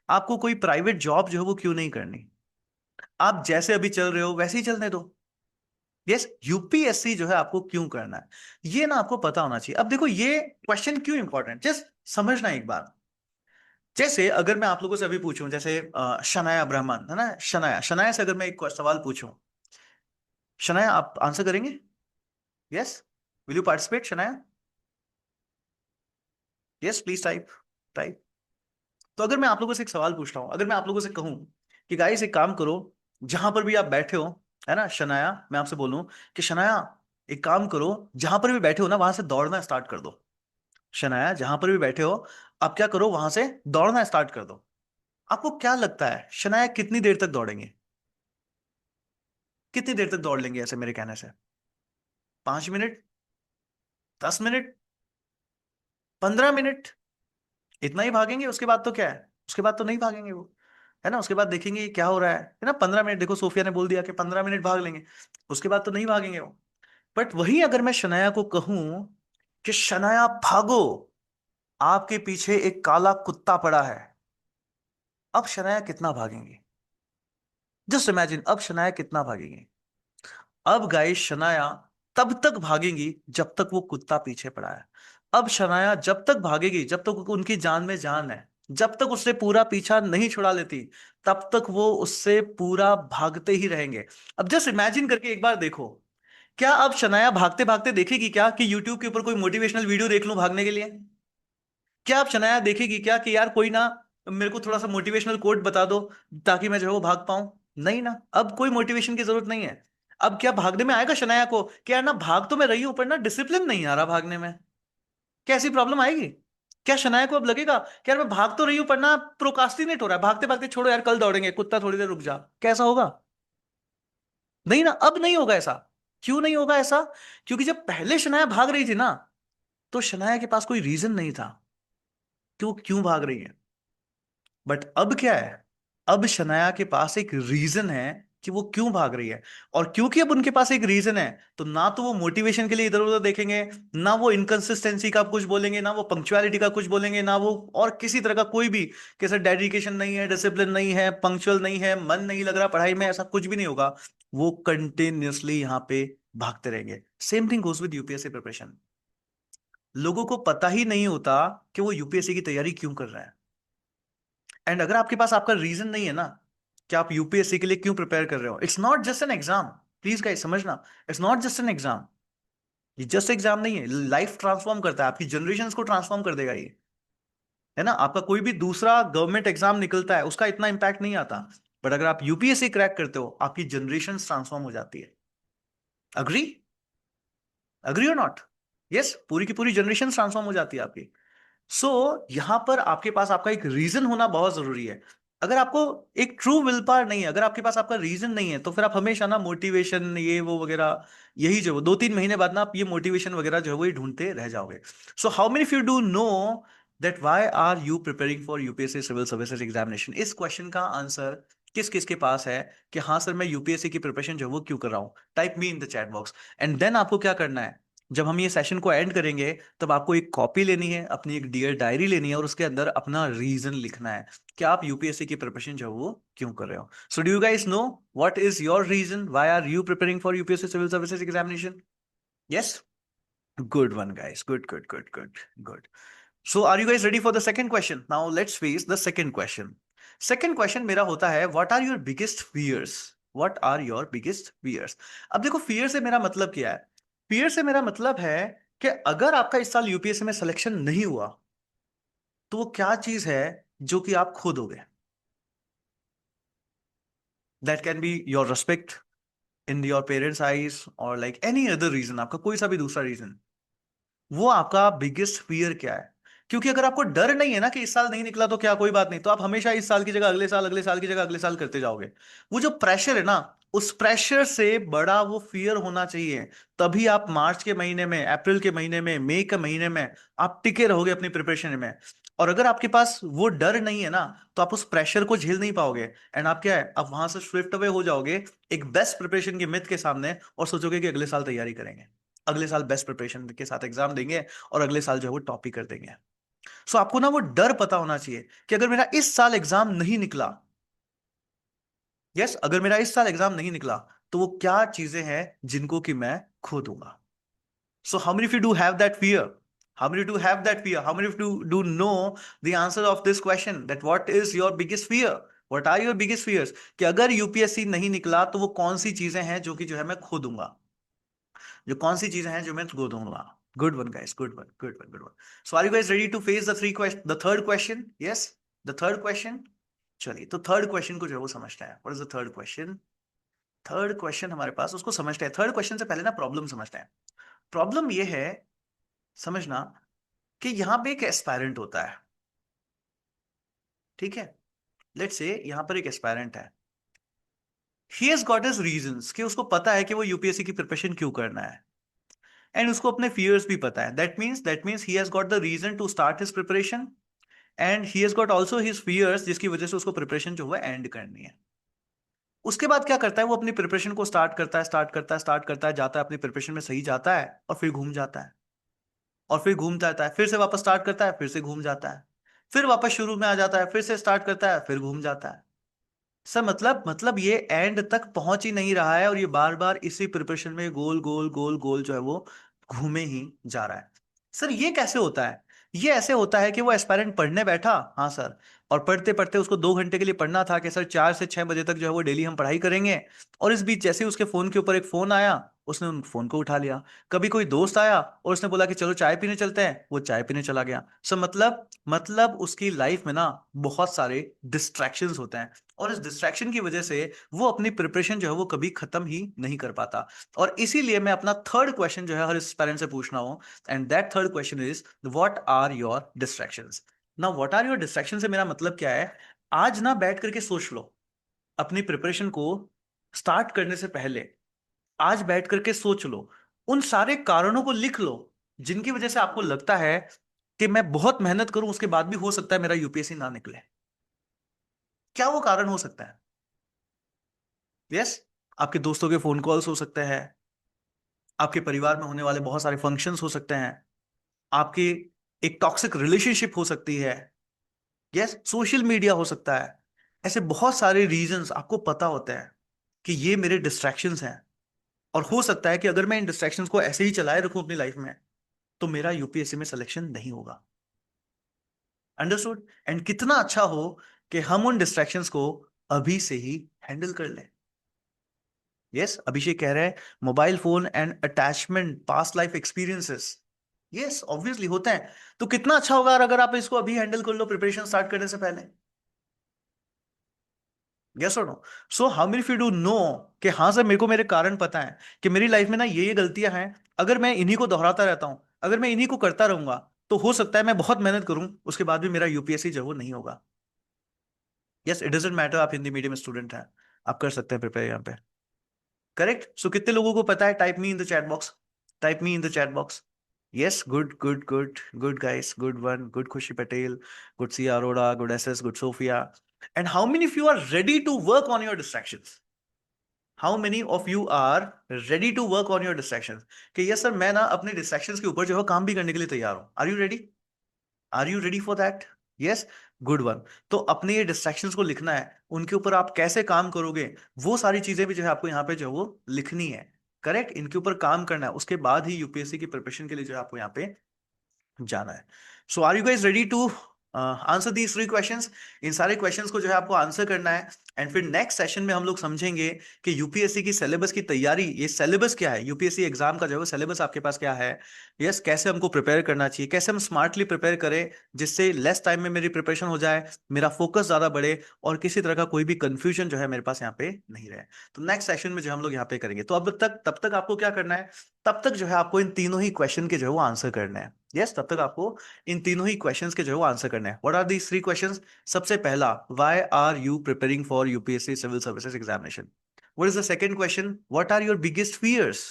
आपको कोई प्राइवेट जॉब जो है वो क्यों नहीं करनी? आप जैसे अभी चल रहे हो वैसे ही चलने दो। यस, यूपीएससी जो है आपको क्यों करना है ये ना आपको पता होना चाहिए। अब देखो ये क्वेश्चन क्यों इंपॉर्टेंट, जस्ट समझना एक बार। जैसे अगर मैं आप लोगों से अभी पूछूं, जैसे शनाया ब्राह्मण है ना, शनाया शनाया से अगर मैं एक सवाल पूछूं, शनाया आप आंसर करेंगे? Yes, will you participate Shanaya? Yes please type type. तो अगर मैं आप लोगों से एक सवाल पूछता हूं, अगर मैं आप लोगों से कहूं कि गाइस एक काम करो, जहां पर भी आप बैठे हो, है ना शनाया, मैं आपसे बोलूं कि शनाया एक काम करो, जहां पर भी बैठे हो ना वहां से दौड़ना स्टार्ट कर दो। शनाया जहां पर भी बैठे हो, आप क्या करो, वहां से दौड़ना स्टार्ट कर दो। आपको क्या लगता है शनाया कितनी देर तक दौड़ेंगे? कितनी देर तक दौड़ लेंगे ऐसे मेरे कहने से? 5 मिनट? 10 मिनट? 15 मिनट? इतना ही भागेंगे? उसके बाद तो क्या है, उसके बाद तो नहीं भागेंगे वो, है ना। उसके बाद देखेंगे ये क्या हो रहा है ना। 15 मिनट, देखो सोफिया ने बोल दिया कि 15 मिनट भाग लेंगे, उसके बाद तो नहीं भागेंगे वो। बट वही अगर मैं शनाया को कहूं कि शनाया भागो, आपके पीछे एक काला कुत्ता पड़ा है, अब शनाया कितना भागेंगे? जस्ट इमेजिन, अब शनाया कितना भागेंगे? अब गाइस शनाया तब तक भागेंगी जब तक वो कुत्ता पीछे पड़ा है। अब शनाया जब तक भागेगी जब तक उनकी जान में जान है, जब तक उससे पूरा पीछा नहीं छुड़ा लेती तब तक वो उससे पूरा भागते ही रहेंगे। अब जस्ट इमेजिन करके एक बार देखो, क्या अब शनाया भागते भागते देखेगी क्या कि यूट्यूब के ऊपर कोई मोटिवेशनल वीडियो देख लूं भागने के लिए? क्या आप शनाया देखेगी क्या कि यार कोई ना मेरे को थोड़ा सा मोटिवेशनल कोट बता दो ताकि मैं जो है वो भाग पाऊं? नहीं ना, अब कोई मोटिवेशन की जरूरत नहीं है। अब क्या भागने में आएगा शनाया को कि यार ना भाग तो मैं रही हूं पर ना डिसिप्लिन नहीं आ रहा भागने में? क्या ऐसी प्रॉब्लम आएगी? क्या शनाया को अब लगेगा कि यार मैं भाग तो रही हूं पर ना प्रोकास्टिनेट हो रहा है, भागते भागते छोड़ो यार कल दौड़ेंगे, कुत्ता थोड़ी देर रुक जा? कैसा होगा? नहीं ना, अब नहीं होगा ऐसा। क्यों नहीं होगा ऐसा? क्योंकि जब पहले शनाया भाग रही थी ना तो शनाया के पास कोई रीजन नहीं था कि वो क्यों भाग रही है। बट अब क्या है, अब शनाया के पास एक रीजन है कि वो क्यों भाग रही है। और क्योंकि अब उनके पास एक रीजन है तो ना तो वो मोटिवेशन के लिए इधर उधर देखेंगे, ना वो इनकंसिस्टेंसी का कुछ बोलेंगे, ना वो पंक्चुअलिटी का कुछ बोलेंगे, ना वो और किसी तरह का कोई भी कैसे डेडिकेशन नहीं है, डिसिप्लिन नहीं है, पंक्चुअल नहीं है, मन नहीं लग रहा पढ़ाई में, ऐसा कुछ भी नहीं होगा। वो कंटिन्यूअसली यहाँ पे भागते रहेंगे। Same thing goes with UPSC preparation. लोगों को पता ही नहीं होता कि वो यूपीएससी की तैयारी क्यों कर रहे हैं। एंड अगर आपके पास आपका रीजन नहीं है ना कि आप यूपीएससी के लिए क्यों प्रिपेयर कर रहे हो, it's not just an exam. Please guys समझना, it's not just an exam. ये जस्ट एग्जाम नहीं है, लाइफ ट्रांसफॉर्म करता है, आपकी जनरेशन को ट्रांसफॉर्म कर देगा ये, है ना। आपका कोई भी दूसरा गवर्नमेंट एग्जाम निकलता है उसका इतना इंपैक्ट नहीं आता, बट अगर आप यूपीएससी क्रैक करते हो आपकी जनरेशन ट्रांसफॉर्म हो जाती है। अग्री? अग्री और नॉट? यस, पूरी की पूरी जनरेशन ट्रांसफॉर्म हो जाती है आपकी। सो यहां पर आपके पास आपका एक रीजन होना बहुत जरूरी है। अगर आपको एक ट्रू विल पावर नहीं है, अगर आपके पास आपका रीजन नहीं है, तो फिर आप हमेशा ना मोटिवेशन ये वो वगैरह, यही जो 2-3 महीने बाद ना आप ये मोटिवेशन वगैरह जो है वो ढूंढते रह जाओगे। So how many of you do know that why are you preparing for UPSC civil services examination? इस क्वेश्चन का आंसर किस किस के पास है कि हाँ सर मैं यूपीएससी की प्रिपरेशन जो है वो क्यों कर रहा हूँ, type me in the chat box. And then आपको क्या करना है, जब हम ये सेशन को एंड करेंगे तब आपको एक कॉपी लेनी है, अपनी एक डियर डायरी लेनी है और उसके अंदर अपना रीजन लिखना है कि आप यूपीएससी की प्रिपरेशन जो है वो क्यों कर रहे हो। So do you guys know what is your reason, why are you preparing for UPSC civil services examination? Yes, good one guys, good. So are you guys ready for the second question? Now let's face the second question. Second question मेरा होता है, what are your biggest fears? What are your biggest fears? अब देखो fear से मेरा मतलब क्या है? fear से मेरा मतलब है कि अगर आपका इस साल यूपीएससी में सिलेक्शन नहीं हुआ तो वो क्या चीज है जो कि आप खो दोगे? That can be your respect in your parents' eyes or like any other reason, आपका कोई सा भी दूसरा रीजन। वो आपका बिगेस्ट फियर क्या है? क्योंकि अगर आपको डर नहीं है ना कि इस साल नहीं निकला तो क्या, कोई बात नहीं, तो आप हमेशा इस साल की जगह अगले साल, अगले साल की जगह अगले साल करते जाओगे। वो जो प्रेशर है ना, उस प्रेशर से बड़ा वो फियर होना चाहिए। तभी आप मार्च के महीने में, अप्रैल के महीने में, मई के महीने में आप टिके रहोगे अपनी प्रिपरेशन में। और अगर आपके पास वो डर नहीं है ना, तो आप उस प्रेशर को झेल नहीं पाओगे। एंड आप क्या है, आप वहां से स्विफ्ट अवे हो जाओगे एक बेस्ट प्रिपरेशन की मिथ के सामने और सोचोगे कि अगले साल तैयारी करेंगे, अगले साल बेस्ट प्रिपरेशन के साथ एग्जाम देंगे और अगले साल जो है वो टॉप ही कर देंगे। सो आपको ना वो डर पता होना चाहिए कि अगर मेरा इस साल एग्जाम नहीं निकला, यस, अगर मेरा इस साल एग्जाम नहीं निकला तो वो क्या चीजें हैं जिनको कि मैं खो दूंगा। So how many of you do have that fear? How many do have that fear? How many of you do know the answer of this question, that what is your biggest fear? What are your biggest fears? कि अगर यूपीएससी नहीं निकला तो वो कौन सी चीजें हैं जो कि जो है मैं खो दूंगा, जो कौन सी चीजें हैं जो मैं खो दूंगा? Good one guys, good one. So are you guys ready to face the third question? Yes, the third question. चलिए, तो थर्ड क्वेश्चन को जो है वो समझते हैं। What is the third question? Third question हमारे पास, उसको समझते हैं। थर्ड क्वेश्चन से पहले ना प्रॉब्लम समझते हैं। प्रॉब्लम ये है, समझना, कि यहां पे एक एस्पायरेंट होता है, ठीक है? लेट्स से यहां पर एक एस्पायरेंट है, ही हैज गॉट हिज रीजंस कि उसको पता है कि वो यूपीएससी की प्रिपरेशन क्यों करना है, एंड उसको अपने फियर्स भी पता है। That means he has got the reason to start his preparation and he has got also his fears, जिसकी वजह से उसको प्रिपरेशन जो है एंड करनी है। उसके बाद क्या करता है, वो अपनी प्रिपरेशन को स्टार्ट करता है, जाता है अपनी प्रिपरेशन में, सही जाता है और फिर घूम जाता है, और फिर घूमता आता है, फिर से वापस स्टार्ट करता है, फिर से घूम जाता है, फिर वापस शुरू में आ जाता है, फिर से स्टार्ट करता है, फिर घूम जाता है। सर मतलब ये एंड तक पहुंच ही नहीं रहा है और ये बार बार इसी प्रिपरेशन में गोल गोल गोल गोल जो है वो घूमे ही जा रहा है। सर ये कैसे होता है? ये ऐसे होता है कि वो एस्पायरेंट पढ़ने बैठा, हाँ सर, और पढ़ते पढ़ते उसको 2 घंटे के लिए पढ़ना था कि सर 4 से 6 बजे तक जो है वो डेली हम पढ़ाई करेंगे, और इस बीच जैसे ही उसके फोन के ऊपर एक फोन आया, उसने उन फोन को उठा लिया। कभी कोई दोस्त आया और उसने बोला कि चलो चाय पीने चलते हैं, वो चाय पीने चला गया। सर मतलब उसकी लाइफ में ना बहुत सारे डिस्ट्रैक्शंस होते हैं, और इस डिस्ट्रैक्शन की वजह से वो अपनी प्रिपरेशन जो है वो कभी खत्म ही नहीं कर पाता। और इसीलिए मैं अपना थर्ड क्वेश्चन जो है हर पेरेंट से पूछना हूं, and that third question is what are your distractions? Now what are your distraction से मेरा मतलब क्या है? आज ना बैठ करके सोच लो, अपनी प्रिपरेशन को स्टार्ट करने से पहले आज बैठ करके सोच लो, उन सारे कारणों को लिख लो जिनकी वजह से आपको लगता है कि मैं बहुत मेहनत करूं उसके बाद भी हो सकता है मेरा यूपीएससी ना निकले। क्या वो कारण हो सकता है? यस, आपके दोस्तों के फोन कॉल्स हो सकते हैं, आपके परिवार में होने वाले बहुत सारे फंक्शंस हो सकते हैं, आपकी एक टॉक्सिक रिलेशनशिप हो सकती है, यस, सोशल मीडिया हो सकता है। ऐसे बहुत सारे रीजंस आपको पता होते हैं कि ये मेरे डिस्ट्रैक्शंस हैं, और हो सकता है कि अगर मैं इन डिस्ट्रैक्शंस को ऐसे ही चलाए रखूं अपनी लाइफ में तो मेरा यूपीएससी में सिलेक्शन नहीं होगा। अंडरस्टूड? एंड कितना अच्छा हो कि हम उन डिस्ट्रैक्शंस को अभी से ही हैंडल कर लें। यस, अभिषेक कह रहे हैं mobile phone and attachment past life experiences. Yes, obviously होते हैं। तो कितना अच्छा होगा अगर आप इसको अभी हैंडल कर लो प्रिपरेशन स्टार्ट करने से पहले। यस और no? So how many you do know कि हाँ सर मेरे को मेरे कारण पता है कि मेरी लाइफ में ना ये गलतियां हैं, अगर मैं इन्हीं को दोहराता रहता हूं, अगर मैं इन्हीं को करता रहूंगा तो हो सकता है मैं बहुत मेहनत करूं उसके बाद भी मेरा यूपीएससी जो है वो नहीं होगा। यस, इट डजेंट मैटर आप हिंदी मीडियम स्टूडेंट हैं, आप कर सकते हैं प्रिपेयर यहाँ पे। करेक्ट? सो कितने लोगों को पता है? Type me in the chat box, type me in the chat box. Yes, good guys, good one, good Khushi Patel, good C Arora, good S S, good Sophia. And how many of you are ready to work on your distractions? How many of you are ready to work on your distractions? कि यस सर, मैं ना अपने डिस्ट्रैक्शंस के ऊपर जो है काम भी करने के लिए तैयार हूं। Are you ready? Are you ready for that? Yes, good one. तो अपने ये डिस्ट्रैक्शंस को लिखना है, उनके ऊपर आप कैसे काम करोगे, वो सारी चीजें भी जो है आपको यहाँ पे जो है वो लिखनी है। करेक्ट, इनके ऊपर काम करना है, उसके बाद ही यूपीएससी की प्रिपरेशन के लिए जो है आपको यहाँ पे जाना है। So are you guys ready to answer these three questions? इन सारे क्वेश्चंस को जो है आपको आंसर करना है। एंड फिर नेक्स्ट सेशन में हम लोग समझेंगे कि यूपीएससी की सिलेबस की तैयारी, ये सिलेबस क्या है, यूपीएससी एग्जाम का जो है सिलेबस आपके पास क्या है। यस, कैसे हमको प्रिपेयर करना चाहिए, कैसे हम स्मार्टली प्रिपेयर करें जिससे लेस टाइम में मेरी प्रिपरेशन हो जाए, मेरा फोकस ज्यादा बढ़े, और किसी तरह का कोई भी कंफ्यूजन जो है मेरे पास यहाँ पे नहीं रहे। तो नेक्स्ट सेशन में जो हम लोग यहाँ पे करेंगे। तो अब तक तब तक आपको क्या करना है, तब तक जो है आपको इन तीनों ही क्वेश्चन के जो है वो आंसर करना है। यस, तब तक आपको इन तीनों ही क्वेश्चंस के जो है वो आंसर करना है। What are these three questions? सबसे पहला, why are you preparing for UPSC civil services examination? What is the second question? What are your biggest fears?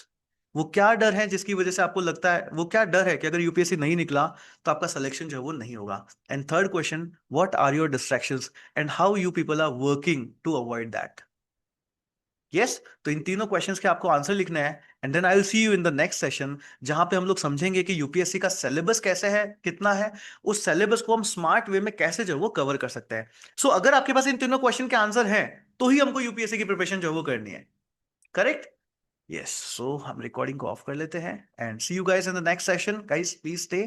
वो क्या डर है जिसकी वजह से आपको लगता है, वो क्या डर है कि अगर यूपीएससी नहीं निकला तो आपका सिलेक्शन जो है वो नहीं होगा? And third question, what are your distractions and how you people are working to avoid that? Yes, तो इन तीनों क्वेश्चंस के आपको आंसर लिखना है। And then I will see you in the next session, जहां पे हम लोग समझेंगे कि यूपीएससी का सिलेबस कैसे है, कितना है, उस सिलेबस को हम स्मार्ट वे में कैसे जो है वो कवर कर सकते हैं। सो अगर आपके पास इन तीनों क्वेश्चन के आंसर हैं, तो ही हमको यूपीएससी की प्रिपरेशन जो है वो करनी है। करेक्ट? यस, सो हम रिकॉर्डिंग को ऑफ कर लेते हैं and see you guys in the next session. Guys please stay